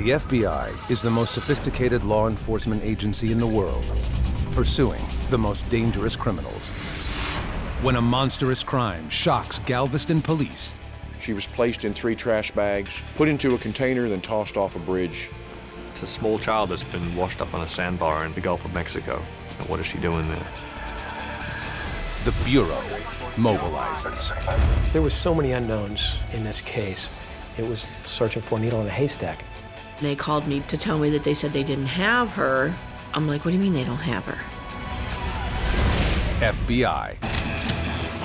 The FBI is the most sophisticated law enforcement agency in the world, pursuing the most dangerous criminals. When a monstrous crime shocks Galveston police, she was placed in 3 trash bags, put into a container, then tossed off a bridge. It's a small child that's been washed up on a sandbar in the Gulf of Mexico. And what is she doing there? the Bureau mobilizes. There were so many unknowns in this case. It was searching for a needle in a haystack. They called me to tell me that they said they didn't have her. I'm like, what do you mean they don't have her? FBI,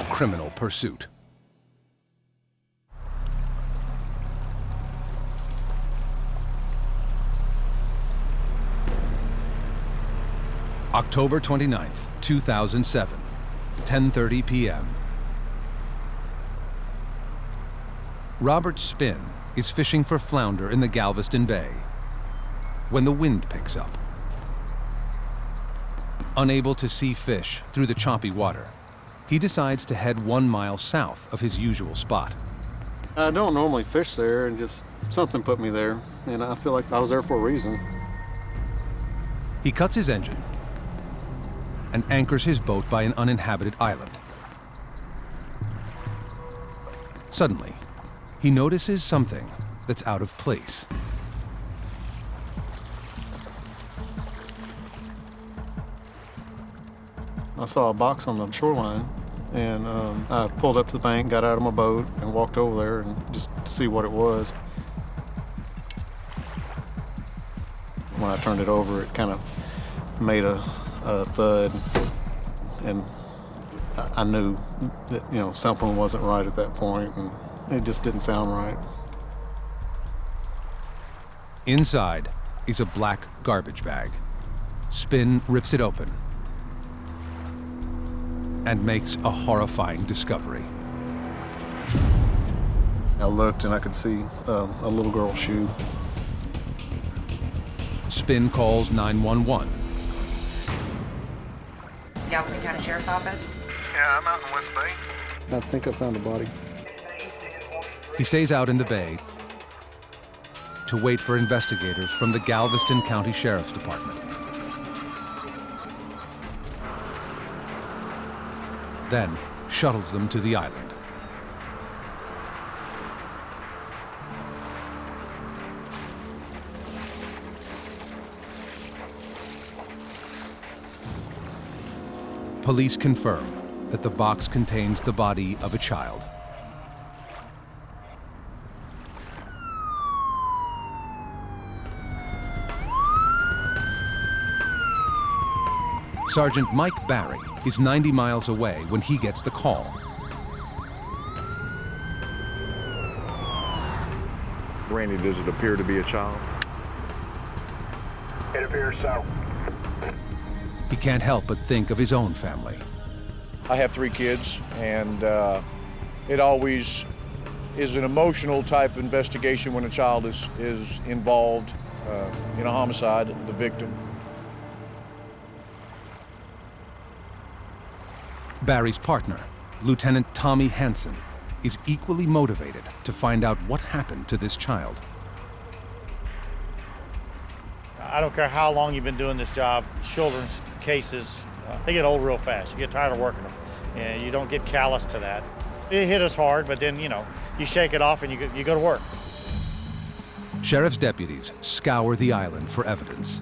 criminal pursuit. October 29th, 2007, 10:30 p.m. Robert Spinn is fishing for flounder in the Galveston Bay when the wind picks up. Unable to see fish through the choppy water, he decides to head 1 mile south of his usual spot. I don't normally fish there, and just something put me there, and I feel like I was there for a reason. He cuts his engine and anchors his boat by an uninhabited island. Suddenly, he notices something that's out of place. I saw a box on the shoreline, and I pulled up to the bank, got out of my boat, and walked over there and just to see what it was. When I turned it over, it kind of made a thud, and I knew that, you know, something wasn't right at that point, and it just didn't sound right. Inside is a black garbage bag. Spinn rips it open and makes a horrifying discovery. I looked and I could see a little girl's shoe. Spinn calls 911. Galveston County Sheriff's Office? Yeah, I'm out in West Bay. I think I found a body. He stays out in the bay to wait for investigators from the Galveston County Sheriff's Department. Then shuttles them to the island. Police confirm that the box contains the body of a child. Sergeant Mike Barry is 90 miles away when he gets the call. Randy, does it appear to be a child? It appears so. He can't help but think of his own family. I have 3 kids, and it always is an emotional type investigation when a child is involved in a homicide, the victim. Barry's partner, Lieutenant Tommy Hansen, is equally motivated to find out what happened to this child. I don't care how long you've been doing this job, children's cases, they get old real fast. You get tired of working them, and you don't get callous to that. It hit us hard, but then, you know, you shake it off and you go to work. Sheriff's deputies scour the island for evidence.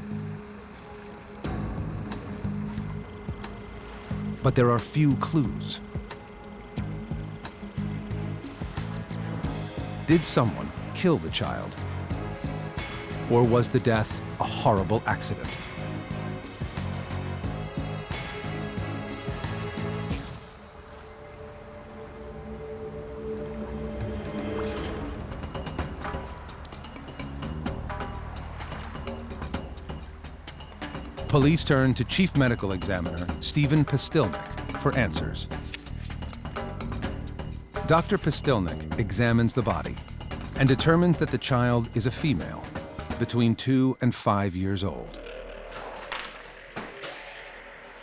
But there are few clues. Did someone kill the child? Or was the death a horrible accident? Police turn to Chief Medical Examiner Stephen Pastilnik for answers. Dr. Pastilnik examines the body and determines that the child is a female, between 2 and 5 years old.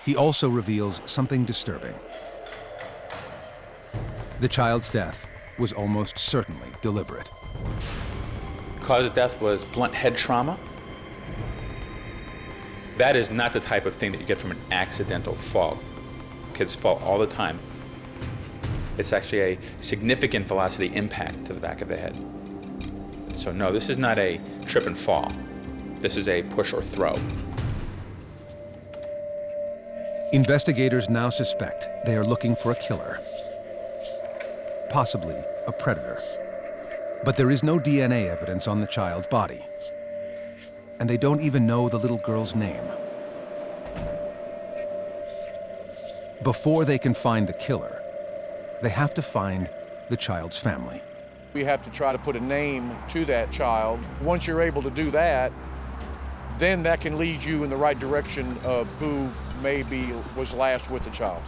He also reveals something disturbing. The child's death was almost certainly deliberate. cause of death was blunt head trauma. That is not the type of thing that you get from an accidental fall. Kids fall all the time. It's actually a significant velocity impact to the back of the head. So no, this is not a trip and fall. This is a push or throw. Investigators now suspect they are looking for a killer, possibly a predator. But there is no DNA evidence on the child's body, and they don't even know the little girl's name. Before they can find the killer, they have to find the child's family. We have to try to put a name to that child. Once you're able to do that, then that can lead you in the right direction of who maybe was last with the child.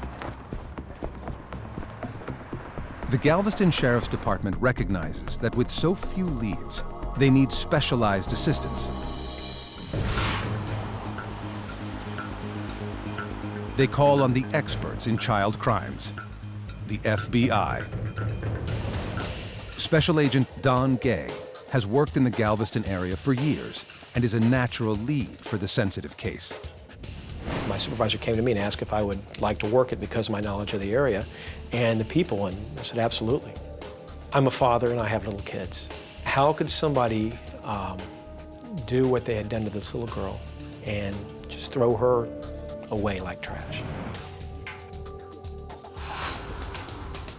The Galveston Sheriff's Department recognizes that with so few leads, they need specialized assistance. They call on the experts in child crimes, the FBI. Special Agent Don Gay has worked in the Galveston area for years and is a natural lead for the sensitive case. My supervisor came to me and asked if I would like to work it because of my knowledge of the area and the people, and I said, absolutely. I'm a father and I have little kids. How could somebody do what they had done to this little girl and just throw her away like trash?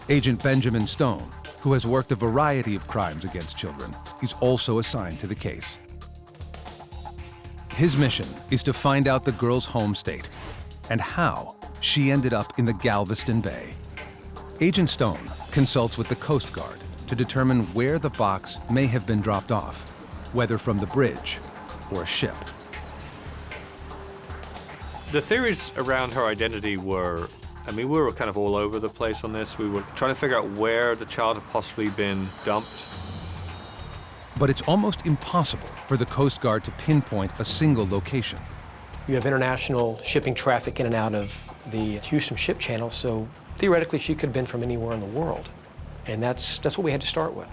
Agent Benjamin Stone, who has worked a variety of crimes against children, is also assigned to the case. His mission is to find out the girl's home state and how she ended up in the Galveston Bay. Agent Stone consults with the Coast Guard to determine where the box may have been dropped off, whether from the bridge or a ship. The theories around her identity were, we were kind of all over the place on this. We were trying to figure out where the child had possibly been dumped. But it's almost impossible for the Coast Guard to pinpoint a single location. You have international shipping traffic in and out of the Houston ship channel, so theoretically she could have been from anywhere in the world. And that's what we had to start with.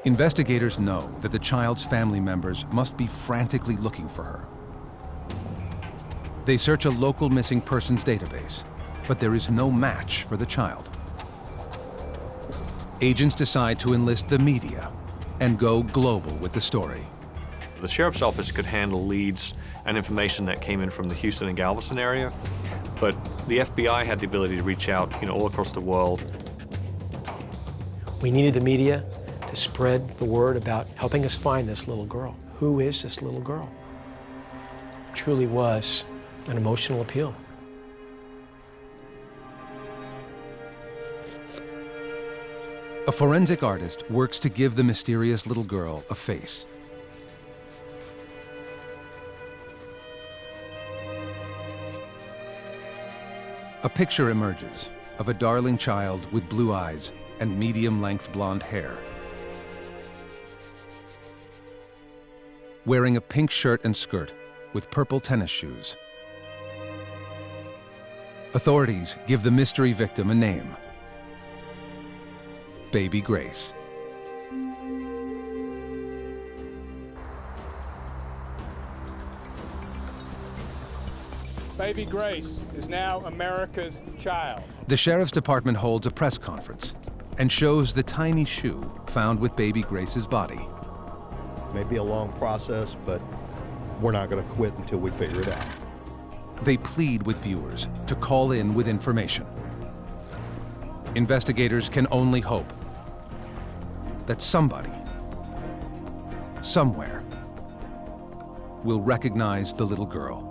Investigators know that the child's family members must be frantically looking for her. They search a local missing persons database, but there is no match for the child. Agents decide to enlist the media and go global with the story. The sheriff's office could handle leads and information that came in from the Houston and Galveston area, but the FBI had the ability to reach out, all across the world. We needed the media to spread the word about helping us find this little girl. Who is this little girl? It truly was an emotional appeal. A forensic artist works to give the mysterious little girl a face. A picture emerges of a darling child with blue eyes and medium-length blonde hair. Wearing a pink shirt and skirt with purple tennis shoes. Authorities give the mystery victim a name: Baby Grace. Baby Grace is now America's child. The Sheriff's Department holds a press conference and shows the tiny shoe found with Baby Grace's body. May be a long process, but we're not going to quit until we figure it out. They plead with viewers to call in with information. Investigators can only hope that somebody, somewhere, will recognize the little girl.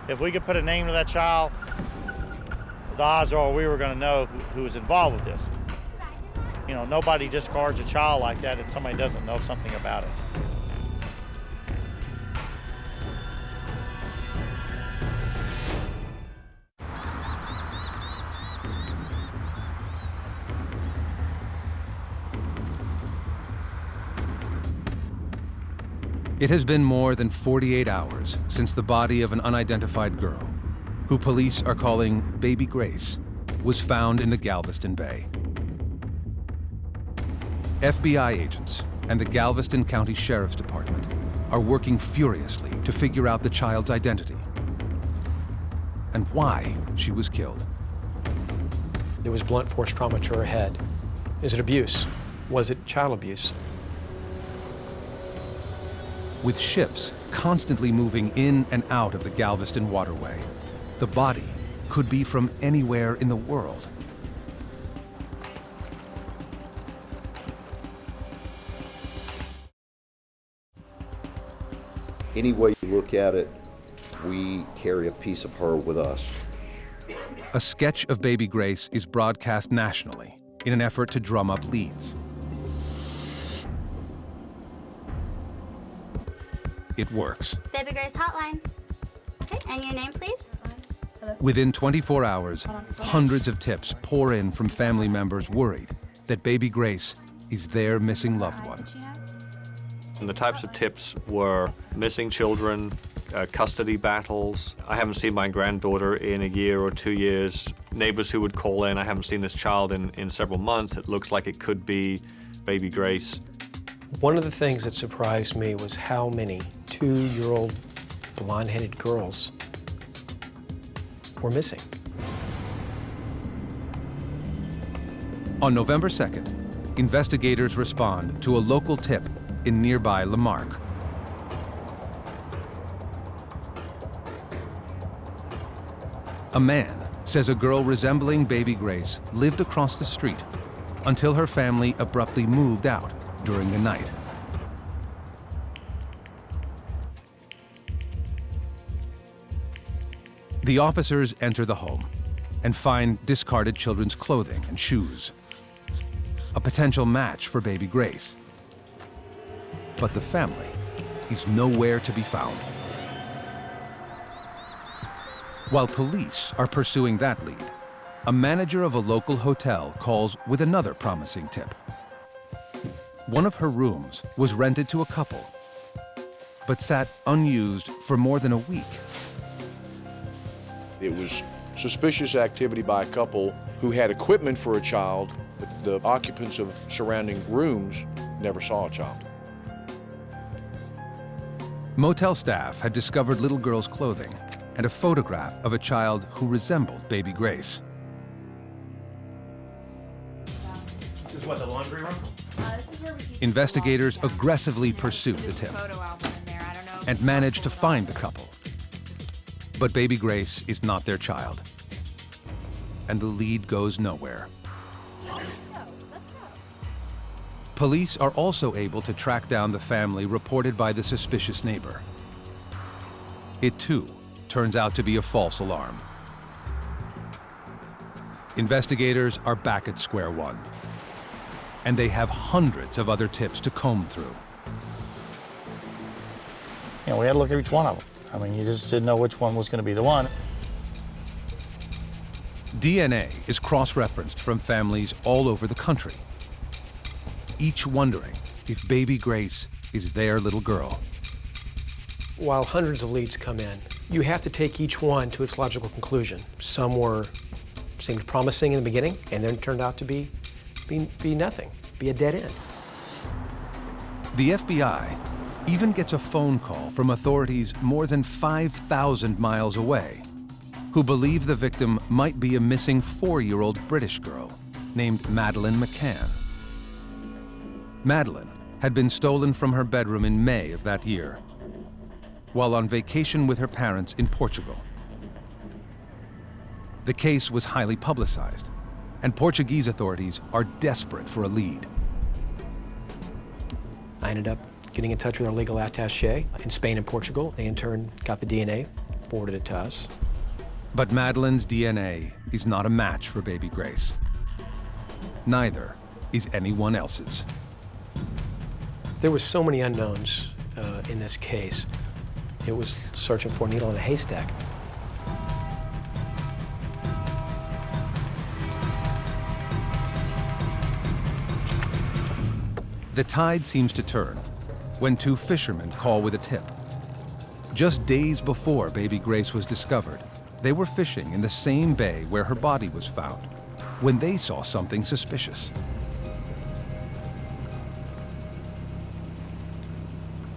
If we could put a name to that child, the odds are we were going to know who was involved with this. Nobody discards a child like that if somebody doesn't know something about it. It has been more than 48 hours since the body of an unidentified girl, who police are calling Baby Grace, was found in the Galveston Bay. FBI agents and the Galveston County Sheriff's Department are working furiously to figure out the child's identity and why she was killed. There was blunt force trauma to her head. Is it abuse? Was it child abuse? With ships constantly moving in and out of the Galveston waterway, the body could be from anywhere in the world. Any way you look at it, we carry a piece of her with us. A sketch of baby Grace is broadcast nationally in an effort to drum up leads. It works. Baby Grace hotline. Okay, and your name, please? Within 24 hours, hundreds of tips pour in from family members worried that baby Grace is their missing loved one. And the types of tips were missing children, custody battles. I haven't seen my granddaughter in a year or 2 years. Neighbors who would call in, I haven't seen this child in several months. It looks like it could be baby Grace. One of the things that surprised me was how many 2-year-old blonde-headed girls were missing. On November 2nd, investigators respond to a local tip in nearby Lamarck. A man says a girl resembling baby Grace lived across the street until her family abruptly moved out during the night. The officers enter the home and find discarded children's clothing and shoes, a potential match for baby Grace. But the family is nowhere to be found. While police are pursuing that lead, a manager of a local hotel calls with another promising tip. One of her rooms was rented to a couple, but sat unused for more than a week. It was suspicious activity by a couple who had equipment for a child, but the occupants of surrounding rooms never saw a child. Motel staff had discovered little girl's clothing and a photograph of a child who resembled baby Grace. This is what, the laundry room? Investigators aggressively pursued the tip and managed to find the couple. But baby Grace is not their child, and the lead goes nowhere. Police are also able to track down the family reported by the suspicious neighbor. It too turns out to be a false alarm. Investigators are back at square one, and they have hundreds of other tips to comb through. You know, we had to look at each one of them. I mean, you just didn't know which one was going to be the one. DNA is cross-referenced from families all over the country, each wondering if baby Grace is their little girl. While hundreds of leads come in, you have to take each one to its logical conclusion. Some seemed promising in the beginning, and then turned out to be nothing, be a dead end. The FBI even gets a phone call from authorities more than 5,000 miles away who believe the victim might be a missing 4-year-old British girl named Madeleine McCann. Madeleine had been stolen from her bedroom in May of that year, while on vacation with her parents in Portugal. The case was highly publicized, and Portuguese authorities are desperate for a lead. I ended up getting in touch with our legal attaché in Spain and Portugal. They in turn got the DNA, forwarded it to us. But Madeleine's DNA is not a match for baby Grace. Neither is anyone else's. There were so many unknowns in this case. It was searching for a needle in a haystack. The tide seems to turn when 2 fishermen call with a tip. Just days before baby Grace was discovered, they were fishing in the same bay where her body was found when they saw something suspicious.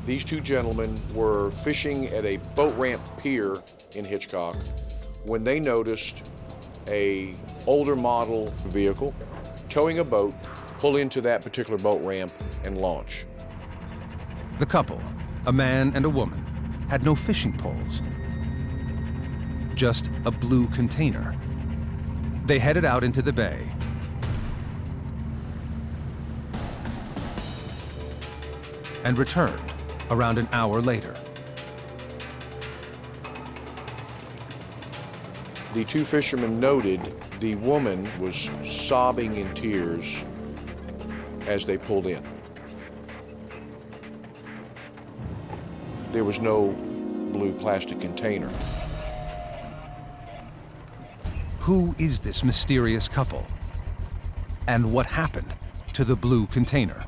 These two gentlemen were fishing at a boat ramp pier in Hitchcock when they noticed a older model vehicle towing a boat pull into that particular boat ramp and launch. The couple, a man and a woman, had no fishing poles, just a blue container. They headed out into the bay. And returned around an hour later. The two fishermen noted the woman was sobbing in tears as they pulled in. There was no blue plastic container. Who is this mysterious couple? And what happened to the blue container?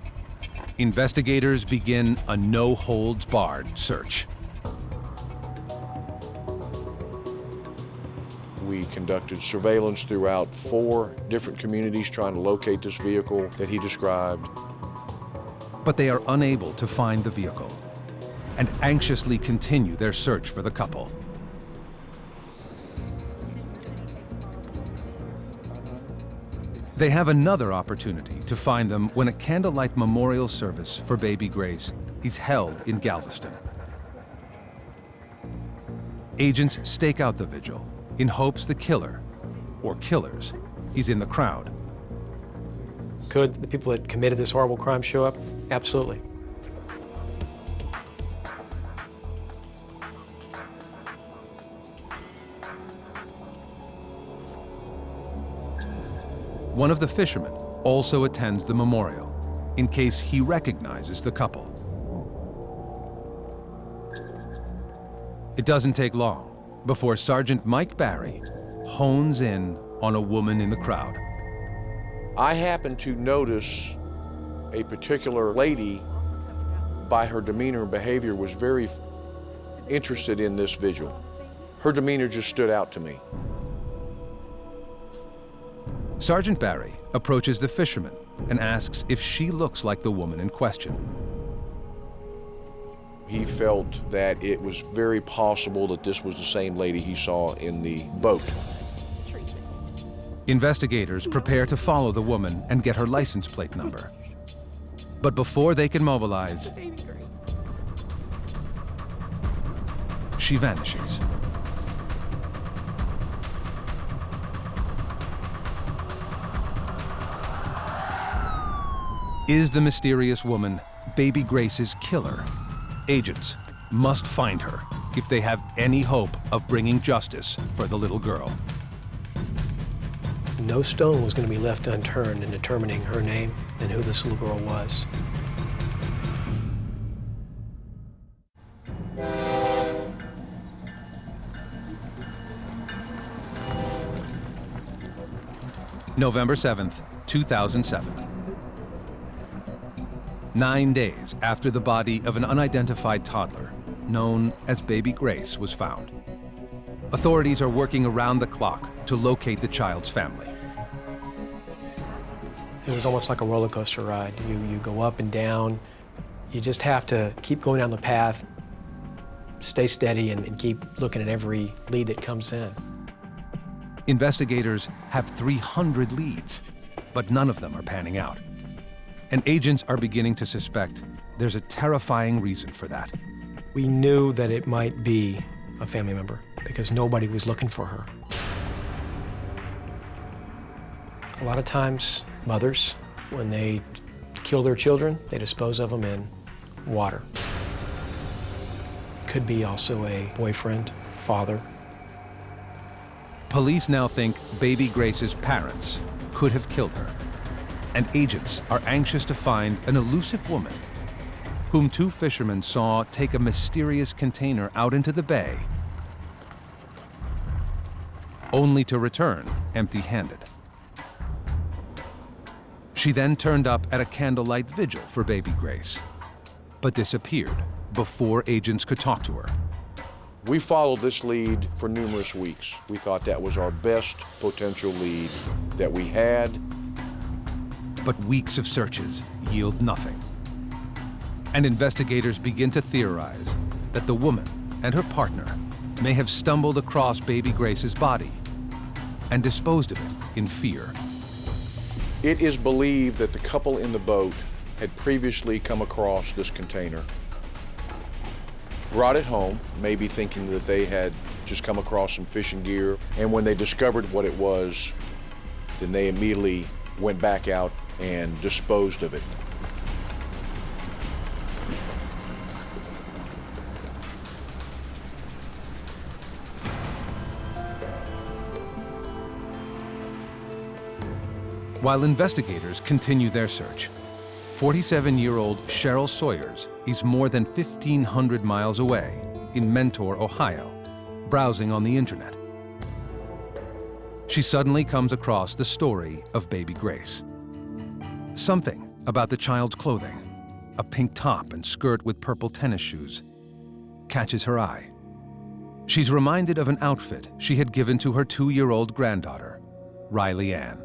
Investigators begin a no-holds-barred search. We conducted surveillance throughout 4 different communities trying to locate this vehicle that he described. But they are unable to find the vehicle and anxiously continue their search for the couple. They have another opportunity to find them when a candlelight memorial service for baby Grace is held in Galveston. Agents stake out the vigil in hopes the killer, or killers, is in the crowd. Could the people that committed this horrible crime show up? Absolutely. One of the fishermen also attends the memorial in case he recognizes the couple. It doesn't take long before Sergeant Mike Barry hones in on a woman in the crowd. I happened to notice a particular lady, by her demeanor and behavior, was very interested in this vigil. Her demeanor just stood out to me. Sergeant Barry approaches the fisherman and asks if she looks like the woman in question. He felt that it was very possible that this was the same lady he saw in the boat. Investigators prepare to follow the woman and get her license plate number. But before they can mobilize, she vanishes. Is the mysterious woman baby Grace's killer? Agents must find her if they have any hope of bringing justice for the little girl. No stone was going to be left unturned in determining her name and who this little girl was. November 7th, 2007. 9 days after the body of an unidentified toddler, known as baby Grace, was found. Authorities are working around the clock to locate the child's family. It was almost like a roller coaster ride. You go up and down. You just have to keep going down the path, stay steady, and keep looking at every lead that comes in. Investigators have 300 leads, but none of them are panning out. And agents are beginning to suspect there's a terrifying reason for that. We knew that it might be a family member because nobody was looking for her. A lot of times, mothers, when they kill their children, they dispose of them in water. Could be also a boyfriend, father. Police now think baby Grace's parents could have killed her. And agents are anxious to find an elusive woman whom 2 fishermen saw take a mysterious container out into the bay, only to return empty-handed. She then turned up at a candlelight vigil for baby Grace, but disappeared before agents could talk to her. We followed this lead for numerous weeks. We thought that was our best potential lead that we had. But weeks of searches yield nothing. And investigators begin to theorize that the woman and her partner may have stumbled across baby Grace's body and disposed of it in fear. It is believed that the couple in the boat had previously come across this container, brought it home, maybe thinking that they had just come across some fishing gear, and when they discovered what it was, then they immediately went back out and disposed of it. While investigators continue their search, 47-year-old Cheryl Sawyers is more than 1,500 miles away in Mentor, Ohio, browsing on the internet. She suddenly comes across the story of baby Grace. Something about the child's clothing, a pink top and skirt with purple tennis shoes, catches her eye. She's reminded of an outfit she had given to her 2-year-old granddaughter, Riley Ann.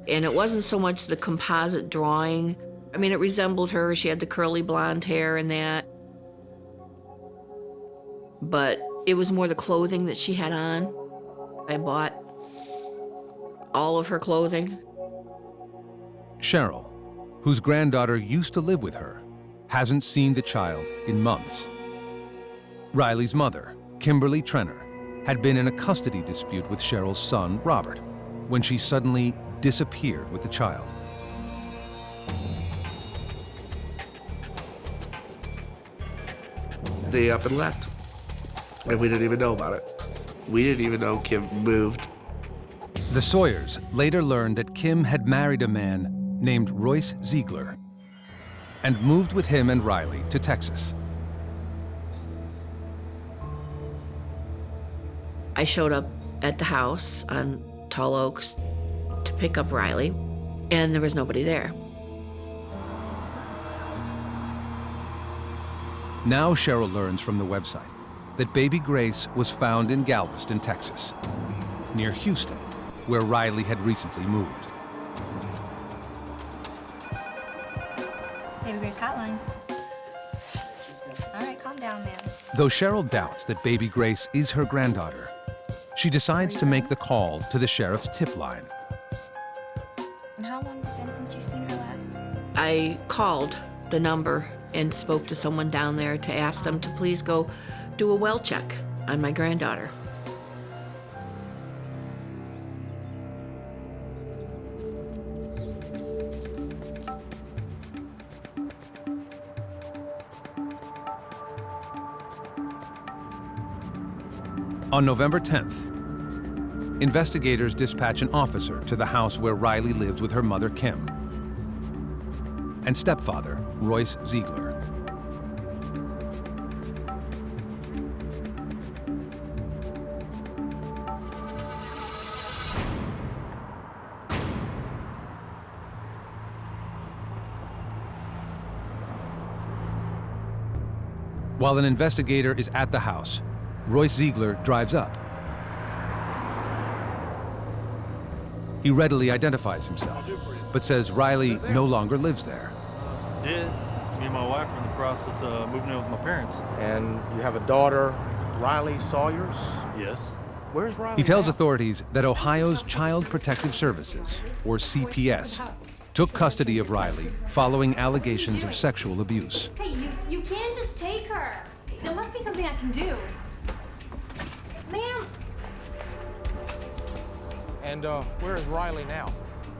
And it wasn't so much the composite drawing. I mean, it resembled her. She had the curly blonde hair and that. But it was more the clothing that she had on. I bought all of her clothing. Cheryl, whose granddaughter used to live with her, hasn't seen the child in months. Riley's mother, Kimberly Trenner, had been in a custody dispute with Cheryl's son, Robert, when she suddenly disappeared with the child. They up and left, and we didn't even know about it. We didn't even know Kim moved. The Sawyers later learned that Kim had married a man named Royce Ziegler and moved with him and Riley to Texas. I showed up at the house on Tall Oaks to pick up Riley, and there was nobody there. Now Cheryl learns from the website that baby Grace was found in Galveston, Texas, near Houston, where Riley had recently moved. Baby Grace hotline. All right, calm down, man. Though Cheryl doubts that baby Grace is her granddaughter, she decides to make the call to the sheriff's tip line. And how long has it been since you've seen her last? I called the number and spoke to someone down there to ask them to please go do a well check on my granddaughter. On November 10th, investigators dispatch an officer to the house where Riley lives with her mother, Kim, and stepfather, Royce Ziegler. While an investigator is at the house, Royce Ziegler drives up. He readily identifies himself, but says Riley no longer lives there. Did. Me and my wife are in the process of moving in with my parents. And you have a daughter, Riley Sawyers? Yes. Where's Riley He tells now? authorities that Ohio's Child Protective Services, or CPS, took custody of Riley following allegations of sexual abuse. Hey, you can't just take her. There must be something I can do. Ma'am. And where is Riley now?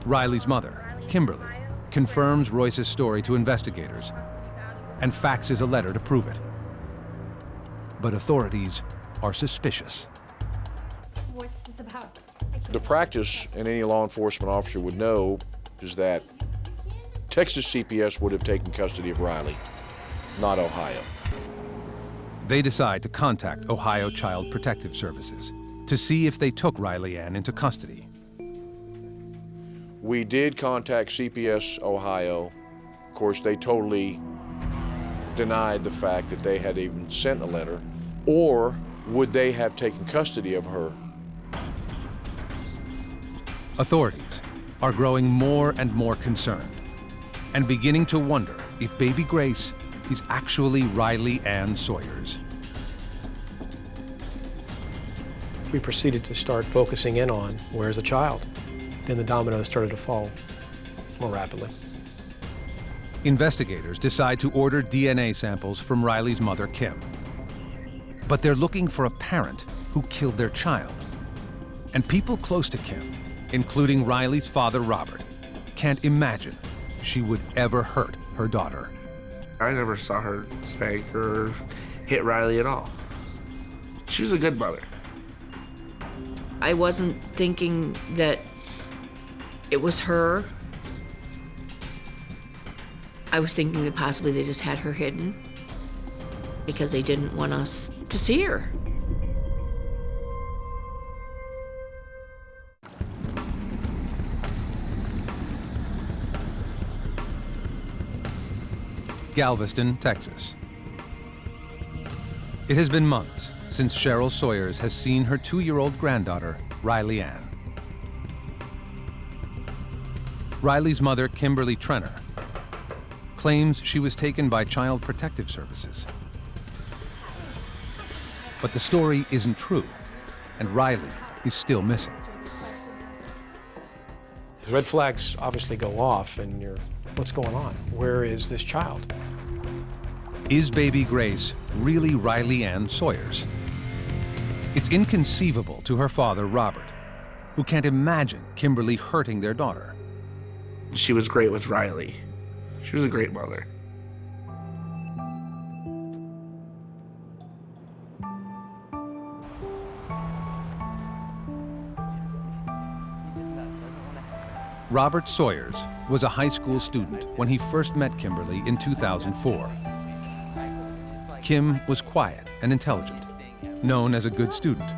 Riley's mother, Kimberly, confirms Royce's story to investigators and faxes a letter to prove it. But authorities are suspicious. What's this about? The practice, and any law enforcement officer would know, is that Texas CPS would have taken custody of Riley, not Ohio. They decide to contact Ohio Child Protective Services to see if they took Riley Ann into custody. We did contact CPS Ohio. Of course, they totally denied the fact that they had even sent a letter, or would they have taken custody of her? Authorities are growing more and more concerned and beginning to wonder if baby Grace is actually Riley Ann Sawyers. We proceeded to start focusing in on where's the child. Then the dominoes started to fall more rapidly. Investigators decide to order DNA samples from Riley's mother, Kim. But they're looking for a parent who killed their child. And people close to Kim, including Riley's father, Robert, can't imagine she would ever hurt her daughter. I never saw her spank or hit Riley at all. She was a good mother. I wasn't thinking that it was her. I was thinking that possibly they just had her hidden because they didn't want us to see her. Galveston, Texas. It has been months since Cheryl Sawyers has seen her 2-year-old granddaughter, Riley Ann. Riley's mother, Kimberly Trenner, claims she was taken by Child Protective Services. But the story isn't true, and Riley is still missing. Red flags obviously go off, and you're, what's going on? Where is this child? Is baby Grace really Riley Ann Sawyers? It's inconceivable to her father, Robert, who can't imagine Kimberly hurting their daughter. She was great with Riley. She was a great mother. Robert Sawyers was a high school student when he first met Kimberly in 2004. Kim was quiet and intelligent, known as a good student.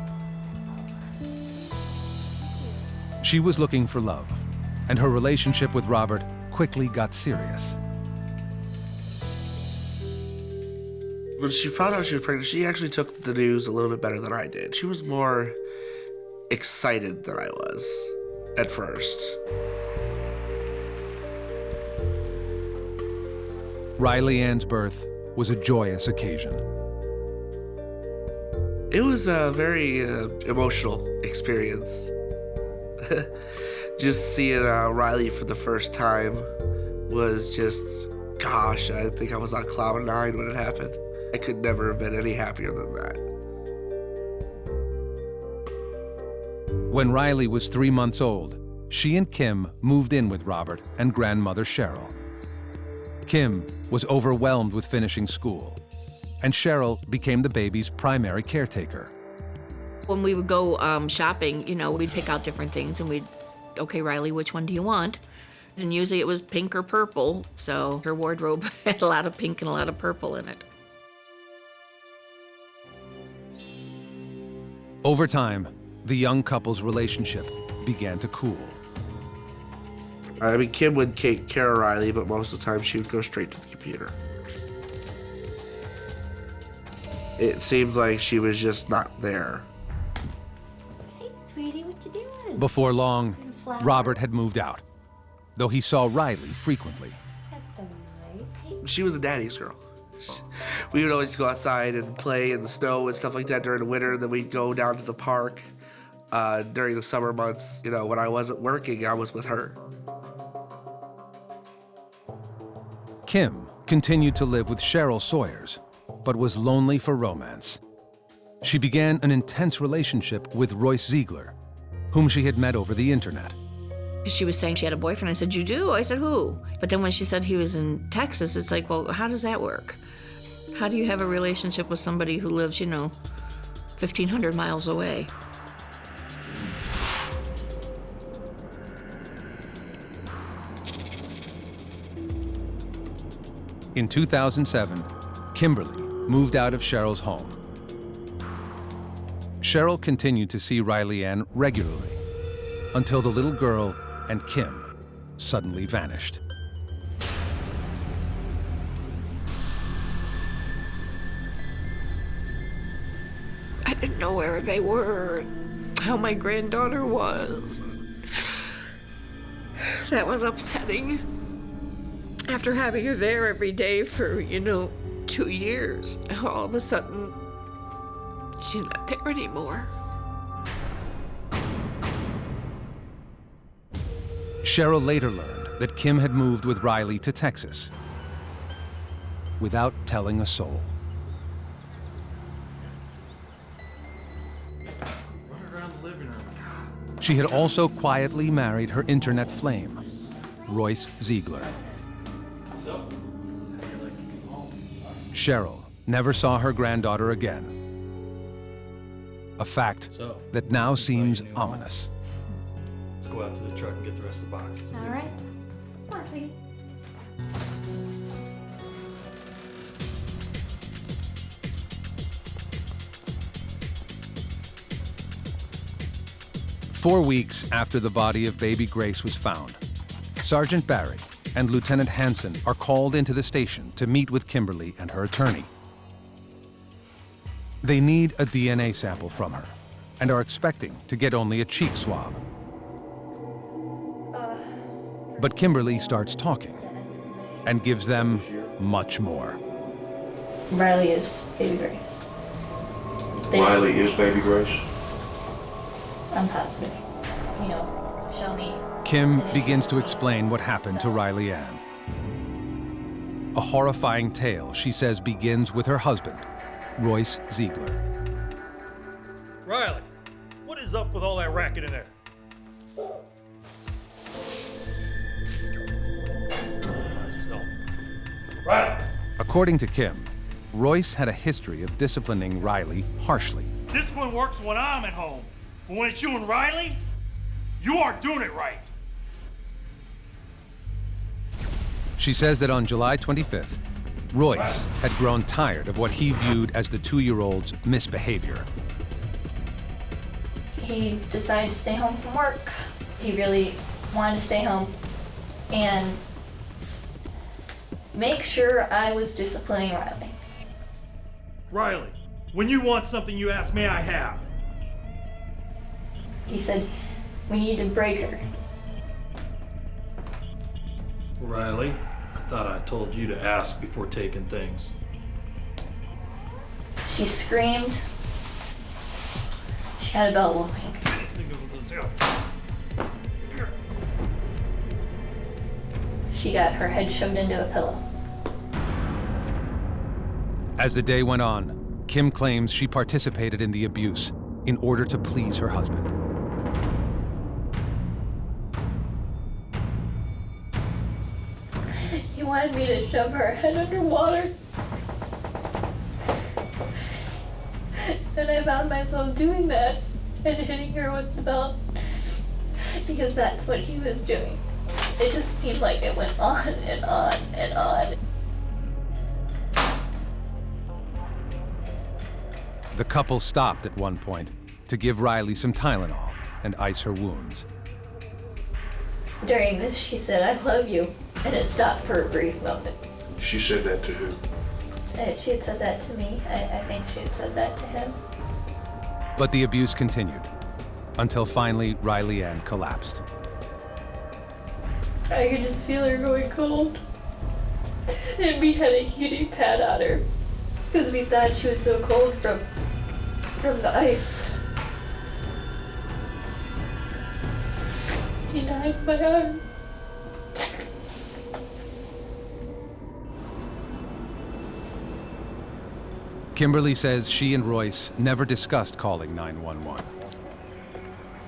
She was looking for love, and her relationship with Robert quickly got serious. When she found out she was pregnant, she actually took the news a little bit better than I did. She was more excited than I was at first. Riley Ann's birth was a joyous occasion. It was a very emotional experience. Just seeing Riley for the first time was just, gosh, I think I was on cloud 9 when it happened. I could never have been any happier than that. When Riley was 3 months old, she and Kim moved in with Robert and grandmother Cheryl. Kim was overwhelmed with finishing school, and Cheryl became the baby's primary caretaker. When we would go shopping, you know, we'd pick out different things and we'd, okay, Riley, which one do you want? And usually it was pink or purple, so her wardrobe had a lot of pink and a lot of purple in it. Over time, the young couple's relationship began to cool. I mean, Kim would take care of Riley, but most of the time she would go straight to the computer. It seemed like she was just not there. Hey, sweetie, what you doing? Before long, Robert had moved out, though he saw Riley frequently. That's so nice. She was a daddy's girl. We would always go outside and play in the snow and stuff like that during the winter, and then we'd go down to the park during the summer months. You know, when I wasn't working, I was with her. Kim continued to live with Cheryl Sawyers, but was lonely for romance. She began an intense relationship with Royce Ziegler, whom she had met over the internet. She was saying she had a boyfriend. I said, you do? I said, who? But then when she said he was in Texas, it's like, well, how does that work? How do you have a relationship with somebody who lives, you know, 1,500 miles away? In 2007, Kimberly moved out of Cheryl's home. Cheryl continued to see Riley Ann regularly until the little girl and Kim suddenly vanished. I didn't know where they were, how my granddaughter was. That was upsetting. After having her there every day for, 2 years, all of a sudden, she's not there anymore. Cheryl later learned that Kim had moved with Riley to Texas without telling a soul. Run around the living room. She had also quietly married her internet flame, Royce Ziegler. So, how do you like to come home? Cheryl never saw her granddaughter again. A fact that now seems ominous. Let's go out to the truck and get the rest of the box. All right. Come on, sweetie. 4 weeks after the body of baby Grace was found, Sergeant Barry and Lieutenant Hanson are called into the station to meet with Kimberly and her attorney. They need a DNA sample from her and are expecting to get only a cheek swab. But Kimberly starts talking and gives them much more. Riley is baby Grace. Riley is baby Grace? I'm positive. Show me. Kim begins to explain what happened to Riley Ann. A horrifying tale, she says, begins with her husband, Royce Ziegler. Riley, what is up with all that racket in there? Riley! According to Kim, Royce had a history of disciplining Riley harshly. Discipline works when I'm at home. But when it's you and Riley, you aren't doing it right. She says that on July 25th, Royce had grown tired of what he viewed as the 2-year-old's misbehavior. He decided to stay home from work. He really wanted to stay home and make sure I was disciplining Riley. Riley, when you want something you ask me, I have. He said, we need to break her. Riley, I thought I told you to ask before taking things. She screamed. She had a belt whooping. She got her head shoved into a pillow. As the day went on, Kim claims she participated in the abuse in order to please her husband. He wanted me to shove her head underwater. And I found myself doing that and hitting her with the belt because that's what he was doing. It just seemed like it went on and on and on. The couple stopped at one point to give Riley some Tylenol and ice her wounds. During this, she said, I love you, and it stopped for a brief moment. She said that to who? She had said that to me. I think she had said that to him. But the abuse continued until finally Riley Ann collapsed. I could just feel her going cold. And we had a heating pad on her because we thought she was so cold from the ice. She died in my arm. Kimberly says she and Royce never discussed calling 911.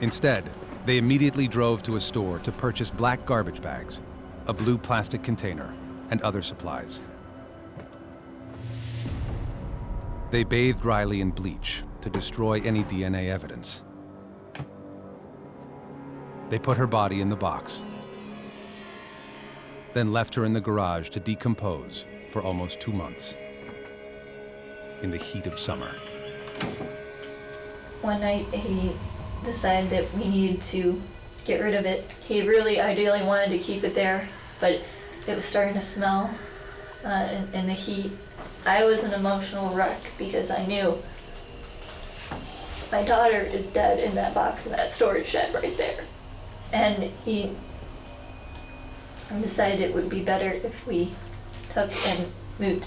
Instead, they immediately drove to a store to purchase black garbage bags, a blue plastic container, and other supplies. They bathed Riley in bleach to destroy any DNA evidence. They put her body in the box, then left her in the garage to decompose for almost 2 months in the heat of summer. One night he decided that we needed to get rid of it. He really ideally wanted to keep it there, but it was starting to smell in the heat. I was an emotional wreck because I knew my daughter is dead in that box in that storage shed right there. And he and decided it would be better if we took and moved.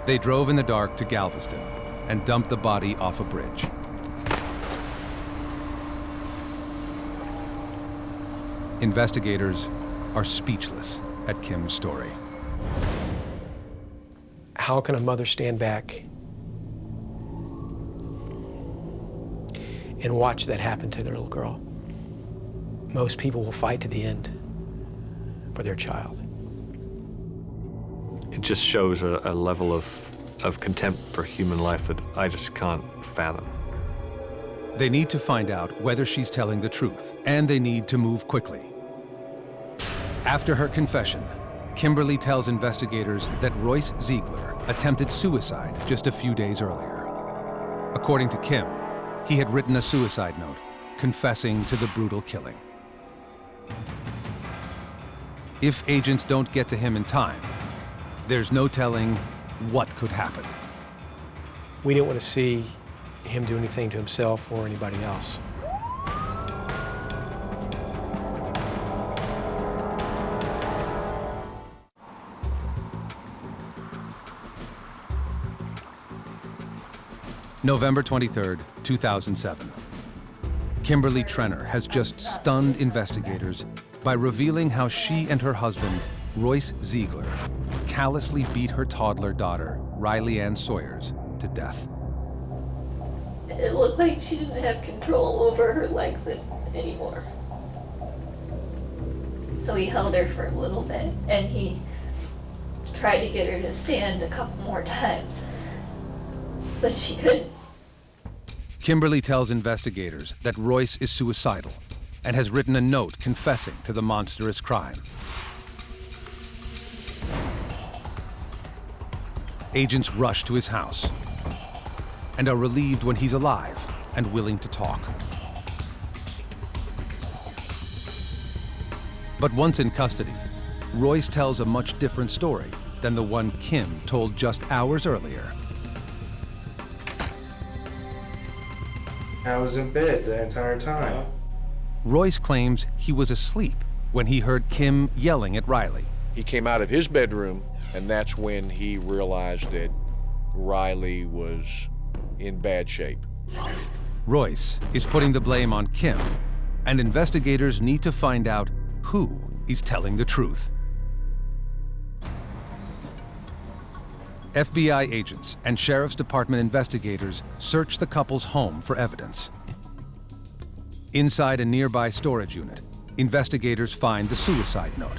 They drove in the dark to Galveston and dumped the body off a bridge. Investigators are speechless at Kim's story. How can a mother stand back and watch that happen to their little girl? Most people will fight to the end for their child. It just shows a level of contempt for human life that I just can't fathom. They need to find out whether she's telling the truth, and they need to move quickly. After her confession, Kimberly tells investigators that Royce Ziegler attempted suicide just a few days earlier. According to Kim, he had written a suicide note confessing to the brutal killing. If agents don't get to him in time, there's no telling what could happen. We didn't want to see him do anything to himself or anybody else. November 23rd, 2007. Kimberly Trenner has just stunned investigators by revealing how she and her husband, Royce Ziegler, callously beat her toddler daughter, Riley Ann Sawyers, to death. It looked like she didn't have control over her legs anymore. So he held her for a little bit, and he tried to get her to stand a couple more times, but she couldn't. Kimberly tells investigators that Royce is suicidal and has written a note confessing to the monstrous crime. Agents rush to his house and are relieved when he's alive and willing to talk. But once in custody, Royce tells a much different story than the one Kim told just hours earlier. I was in bed the entire time. Royce claims he was asleep when he heard Kim yelling at Riley. He came out of his bedroom, and that's when he realized that Riley was in bad shape. Royce is putting the blame on Kim, and investigators need to find out who is telling the truth. FBI agents and Sheriff's Department investigators search the couple's home for evidence. Inside a nearby storage unit, investigators find the suicide note.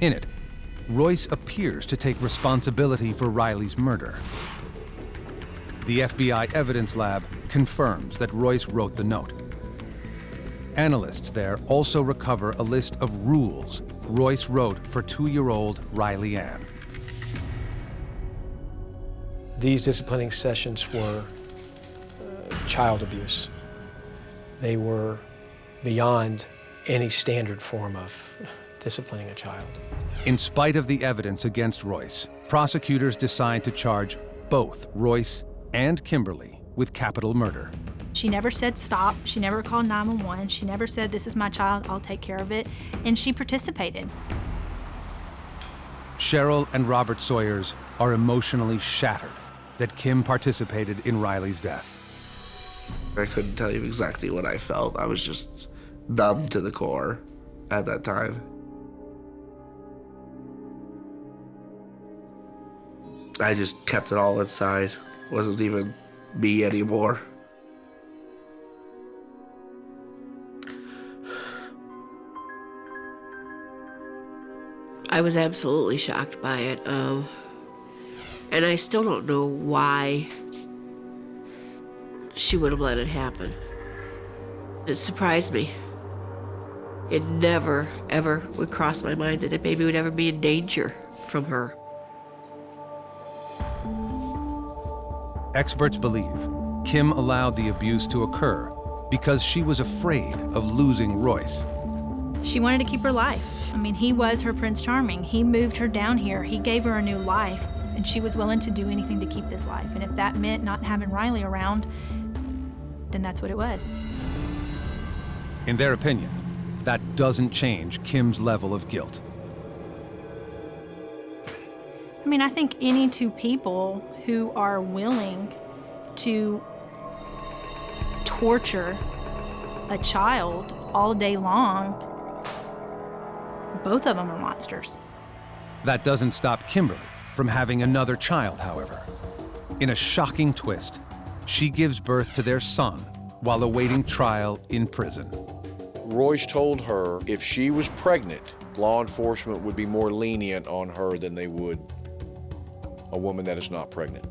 In it, Royce appears to take responsibility for Riley's murder. The FBI evidence lab confirms that Royce wrote the note. Analysts there also recover a list of rules Royce wrote for 2-year-old Riley Ann. These disciplining sessions were child abuse. They were beyond any standard form of disciplining a child. In spite of the evidence against Royce, prosecutors decide to charge both Royce and Kimberly with capital murder. She never said stop. She never called 911. She never said, "This is my child, I'll take care of it." And she participated. Cheryl and Robert Sawyers are emotionally shattered that Kim participated in Riley's death. I couldn't tell you exactly what I felt. I was just numb to the core at that time. I just kept it all inside. It wasn't even me anymore. I was absolutely shocked by it. And I still don't know why she would have let it happen. It surprised me. It never, ever would cross my mind that a baby would ever be in danger from her. Experts believe Kim allowed the abuse to occur because she was afraid of losing Royce. She wanted to keep her life. I mean, he was her Prince Charming. He moved her down here. He gave her a new life, and she was willing to do anything to keep this life. And if that meant not having Riley around, then that's what it was. In their opinion, that doesn't change Kim's level of guilt. I mean, I think any two people who are willing to torture a child all day long, both of them are monsters. That doesn't stop Kimberly from having another child, however. In a shocking twist, she gives birth to their son while awaiting trial in prison. Royce told her if she was pregnant, law enforcement would be more lenient on her than they would a woman that is not pregnant.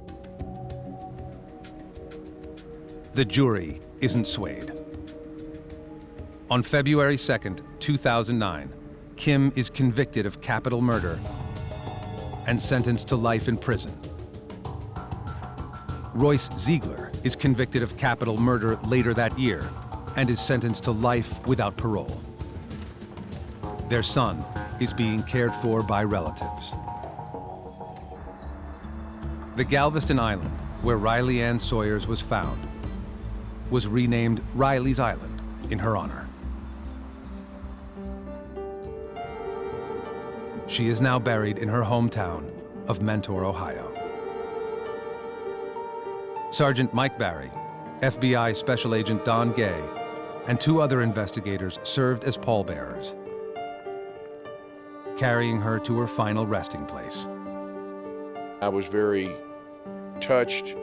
The jury isn't swayed. On February 2nd, 2009, Kim is convicted of capital murder and sentenced to life in prison. Royce Ziegler is convicted of capital murder later that year and is sentenced to life without parole. Their son is being cared for by relatives. The Galveston Island, where Riley Ann Sawyers was found, was renamed Riley's Island in her honor. She is now buried in her hometown of Mentor, Ohio. Sergeant Mike Barry, FBI Special Agent Don Gay, and 2 other investigators served as pallbearers, carrying her to her final resting place. I was very touched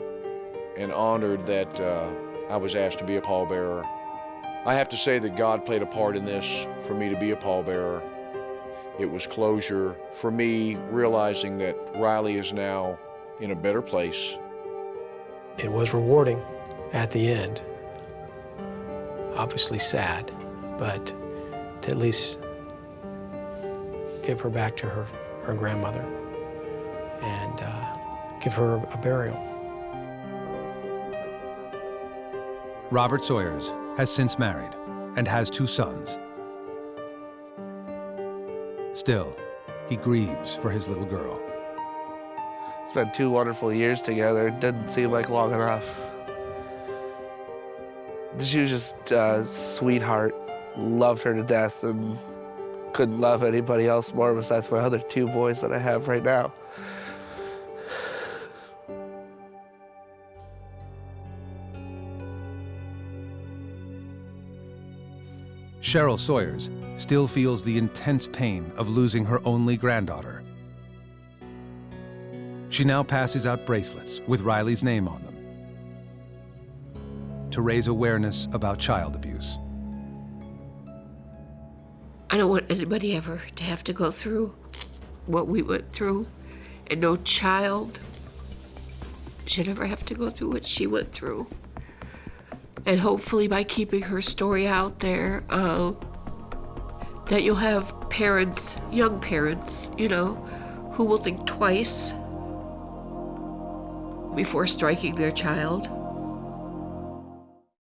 and honored that I was asked to be a pallbearer. I have to say that God played a part in this for me to be a pallbearer. It was closure for me, realizing that Riley is now in a better place. It was rewarding at the end. Obviously sad, but to at least give her back to her grandmother and give her a burial. Robert Sawyers has since married and has 2 sons. Still, he grieves for his little girl. Spent 2 wonderful years together. It didn't seem like long enough. She was just a sweetheart. Loved her to death and couldn't love anybody else more besides my other 2 boys that I have right now. Cheryl Sawyers still feels the intense pain of losing her only granddaughter. She now passes out bracelets with Riley's name on them to raise awareness about child abuse. I don't want anybody ever to have to go through what we went through, and no child should ever have to go through what she went through. And hopefully by keeping her story out there, that you'll have parents, young parents, you know, who will think twice before striking their child.